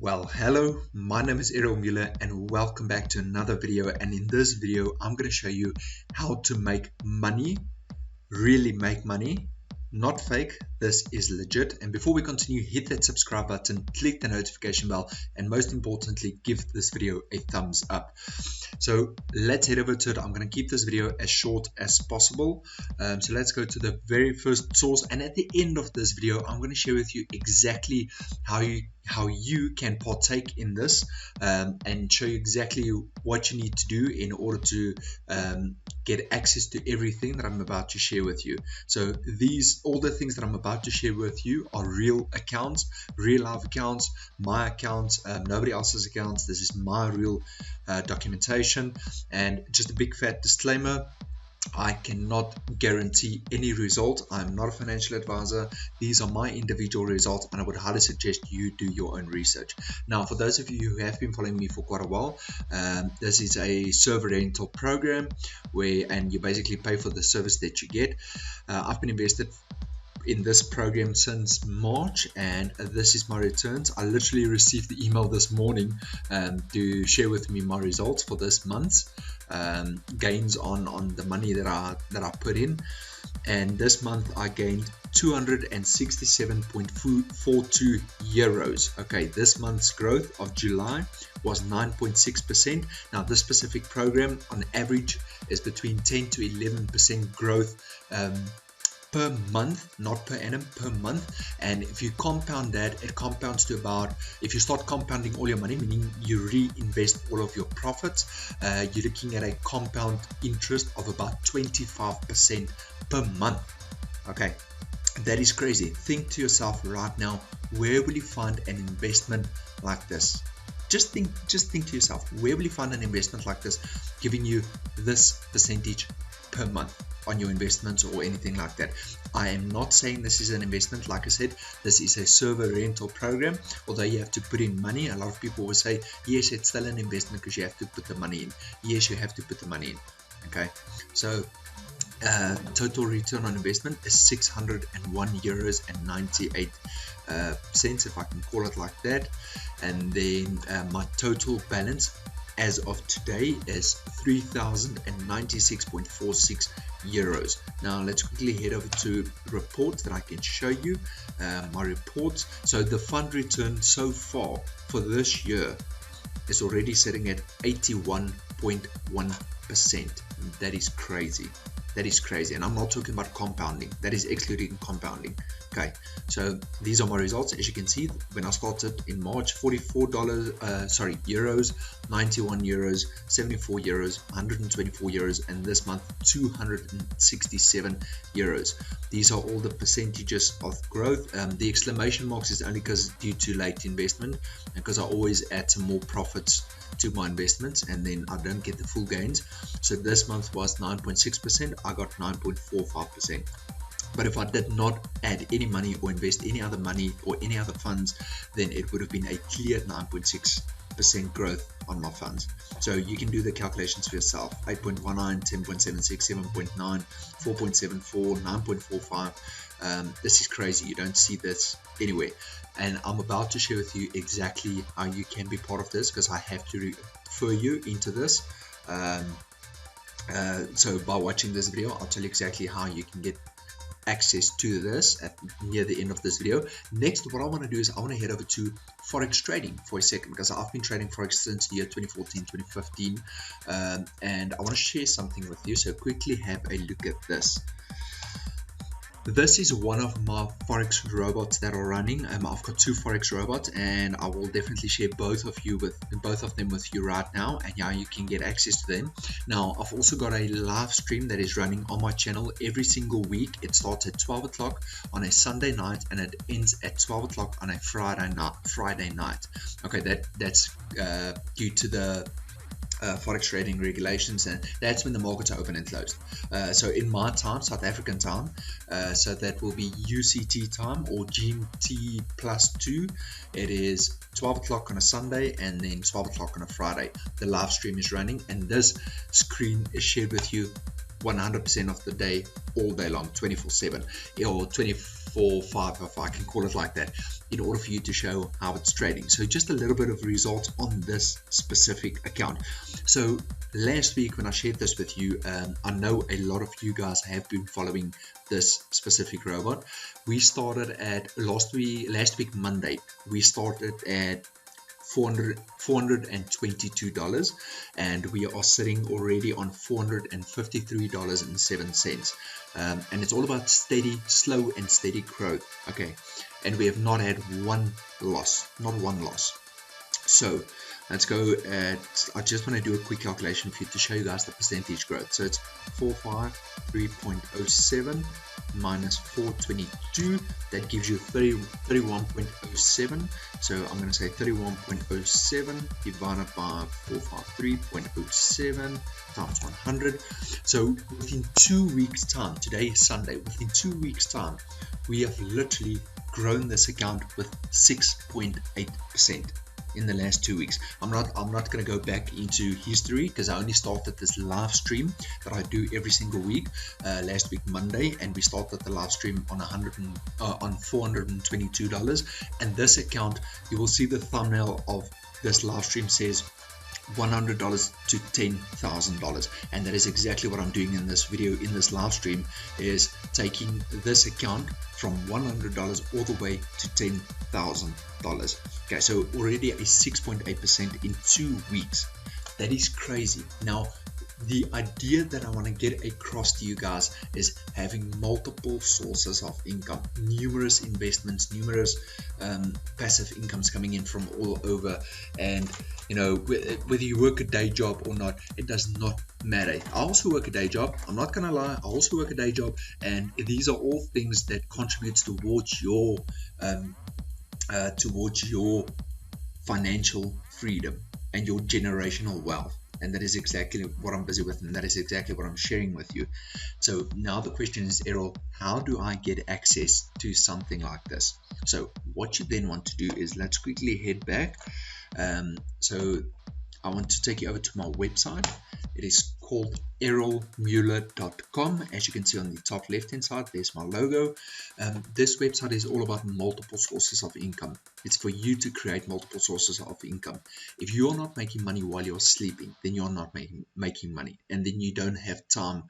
Well, hello, my name is Errol Muller and welcome back to another video. And in this video, I'm going to show you how to make money, really make money, not fake. This is legit. And before we continue, hit that subscribe button, click the notification bell, and most importantly, give this video a thumbs up. So let's head over to it. I'm going to keep this video as short as possible. So let's go to the very first source. And at the end of this video, I'm going to share with you exactly how you can partake in this and show you exactly what you need to do in order to get access to everything that I'm about to share with you. So all the things that I'm about to share with you are real accounts, real life accounts, my accounts, nobody else's accounts. This is my real documentation. And just a big fat disclaimer, I cannot guarantee any result. I'm not a financial advisor. These are my individual results, and I would highly suggest you do your own research. Now, for those of you who have been following me for quite a while, this is a server rental program and you basically pay for the service that you get. I've been invested in this program since March, and this is my returns. I literally received the email this morning to share with me my results for this month's gains on the money that I put in. And this month I gained 267.42 euros. Okay, this month's growth of July was 9.6%. Now this specific program on average is between 10 to 11% growth per month, not per annum, per month. And if you compound that, it compounds to about, if you start compounding all your money, meaning you reinvest all of your profits, you're looking at a compound interest of about 25% per month. Okay, that is crazy. Think to yourself right now, where will you find an investment like this? Just think to yourself, where will you find an investment like this giving you this percentage per month on your investments or anything like that? I am not saying this is an investment. Like I said, this is a server rental program. Although you have to put in money, a lot of people will say, yes, it's still an investment because you have to put the money in. Yes, you have to put the money in. Okay, so total return on investment is 601 euros and 98 cents, if I can call it like that. And then my total balance as of today is 3,096.46 euros. Now let's quickly head over to reports that I can show you my reports. So the fund return so far for this year is already sitting at 81.1%. That is crazy. That is crazy. And I'm not talking about compounding. That is excluding compounding. Okay, so these are my results. As you can see, when I started in March, euros, 91 euros, 74 euros, 124 euros, and this month 267 euros. These are all the percentages of growth. The exclamation marks is only due to late investment, because I always add some more profits to my investments and then I don't get the full gains. So this month was 9.6%. I got 9.45%. But if I did not add any money or invest any other money or any other funds, then it would have been a clear 9.6% growth on my funds. So you can do the calculations for yourself. 8.19, 10.76, 7.9, 4.74, 9.45. This is crazy. You don't see this anywhere. And I'm about to share with you exactly how you can be part of this, because I have to refer you into this. So by watching this video, I'll tell you exactly how you can get access to this near the end of this video. Next, what I want to do is I want to head over to Forex trading for a second, because I've been trading Forex since the year 2014, 2015, and I want to share something with you. So quickly have a look at this. This is one of my Forex robots that are running. I've got two Forex robots, and I will definitely share both of them with you right now, and yeah, you can get access to them. Now, I've also got a live stream that is running on my channel every single week. It starts at 12 o'clock on a Sunday night, and it ends at 12 o'clock on a Friday night. Okay, that's due to the Forex trading regulations, and that's when the markets are open and closed. So in my time, South African time, so that will be UCT time or GMT +2. It is 12 o'clock on a Sunday and then 12 o'clock on a Friday. The live stream is running, and this screen is shared with you 100% of the day, all day long, 24/7, or 24 4, 5, if I can call it like that, in order for you to show how it's trading. So just a little bit of results on this specific account. So last week when I shared this with you, I know a lot of you guys have been following this specific robot. We started at last week Monday, we started at $422, and we are sitting already on $453.07. And it's all about steady, slow and steady growth. Okay, and we have not had one loss, not one loss. So let's go at, I just want to do a quick calculation for you to show you guys the percentage growth. So it's 453.07 minus 422, that gives you 31.07. So I'm going to say 31.07 divided by 453.07 times 100. So within 2 weeks time, today is Sunday, within 2 weeks time, we have literally grown this account with 6.8%. in the last 2 weeks. I'm not going to go back into history because I only started this live stream that I do every single week last week Monday, and we started the live stream on $422. And this account, you will see the thumbnail of this live stream says $100 to $10,000, and that is exactly what I'm doing in this video, in this live stream, is taking this account from $100 all the way to $10,000. Okay, so already a 6.8% in 2 weeks. That is crazy. Now, the idea that I want to get across to you guys is having multiple sources of income, numerous investments, numerous passive incomes coming in from all over. And you know, whether you work a day job or not, it does not matter. I also work a day job, I'm not gonna lie, I also work a day job, and these are all things that contributes towards your financial freedom and your generational wealth. And that is exactly what I'm busy with, and that is exactly what I'm sharing with you. So now the question is, Errol, how do I get access to something like this? So what you then want to do is, let's quickly head back. So I want to take you over to my website. It is called errolmuller.com. As you can see on the top left hand side, there's my logo. This website is all about multiple sources of income. It's for you to create multiple sources of income. If you are not making money while you're sleeping, then you're not making money, and then you don't have time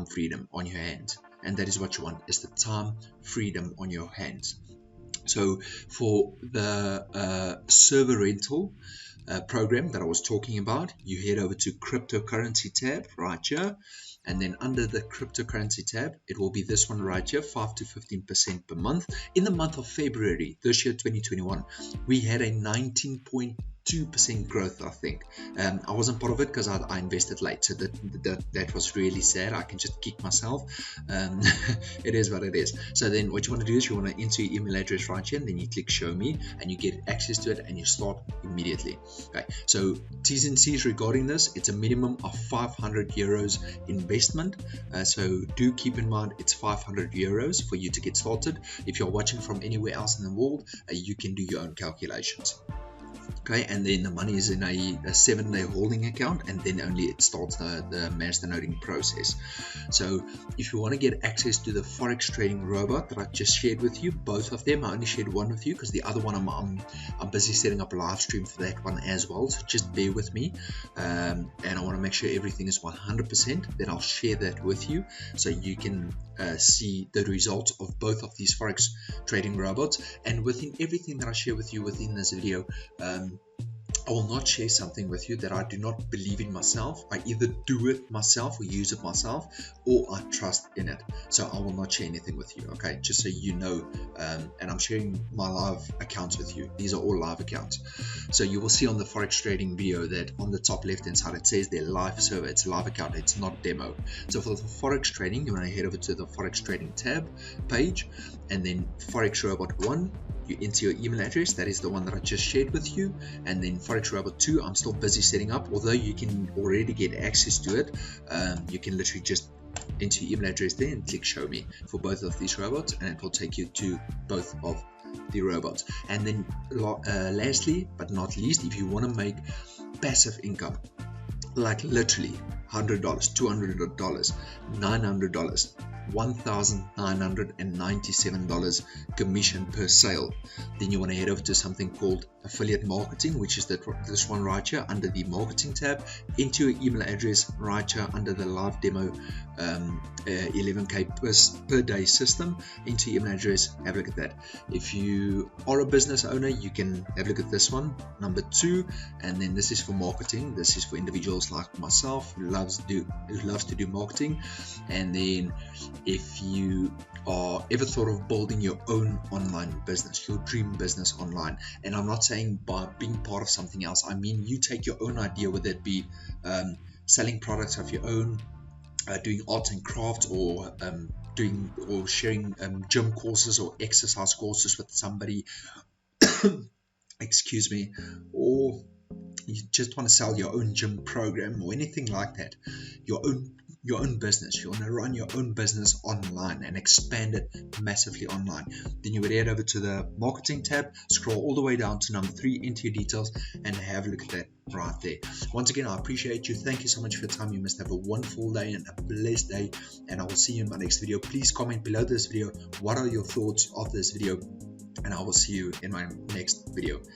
freedom on your hands. And that is what you want, is the time freedom on your hands. So for the server rental program that I was talking about, you head over to cryptocurrency tab right here, and then under the cryptocurrency tab, it will be this one right here, 5 to 15% per month. In the month of February this year, 2021, we had a 19.2% growth, I think. I wasn't part of it because I invested late, so that was really sad. I can just kick myself. It is what it is. So then what you want to do is you want to enter your email address right here, and then you click show me, and you get access to it, and you start immediately. Okay, so T's and C's regarding this, it's a minimum of 500 euros investment. So do keep in mind it's 500 euros for you to get started. If you're watching from anywhere else in the world, you can do your own calculations. Okay, and then the money is in a 7-day holding account, and then only it starts the master noding process. So if you want to get access to the forex trading robot that I just shared with you, both of them, I only shared one with you because the other one I'm busy setting up a live stream for that one as well, so just bear with me. And I want to make sure everything is 100%, then I'll share that with you so you can see the results of both of these forex trading robots. And within everything that I share with you within this video, I will not share something with you that I do not believe in myself. I either do it myself or use it myself, or I trust in it. So I will not share anything with you, okay? Just so you know, and I'm sharing my live accounts with you. These are all live accounts. So you will see on the Forex trading video that on the top left hand side, it says their live server. It's a live account, it's not demo. So for the Forex trading, you want to head over to the Forex trading tab page, and then Forex Robot 1, you enter your email address, that is the one that I just shared with you, and then Forex Robot 2, I'm still busy setting up, although you can already get access to it. You can literally just enter your email address there and click show me for both of these robots, and it will take you to both of the robots. And then lastly but not least, if you want to make passive income, like literally $100, $200, $900, $1,997 commission per sale. Then you want to head over to something called affiliate marketing, which is this one right here under the marketing tab. Enter your email address right here under the live demo 11k per day system. Enter your email address, have a look at that. If you are a business owner, you can have a look at this one, number 2, and then this is for marketing. This is for individuals like myself who loves to do marketing. And then if you are ever thought of building your own online business, your dream business online, and I'm not saying by being part of something else, I mean you take your own idea, whether it be selling products of your own, doing arts and crafts, or sharing gym courses or exercise courses with somebody excuse me, or you just want to sell your own gym program or anything like that, your own business, you want to run your own business online and expand it massively online, then you would head over to the marketing tab, scroll all the way down to number 3, enter your details, and have a look at that right there. Once again, I appreciate you. Thank you so much for your time. You must have a wonderful day and a blessed day, and I will see you in my next video. Please comment below this video what are your thoughts of this video, and I will see you in my next video.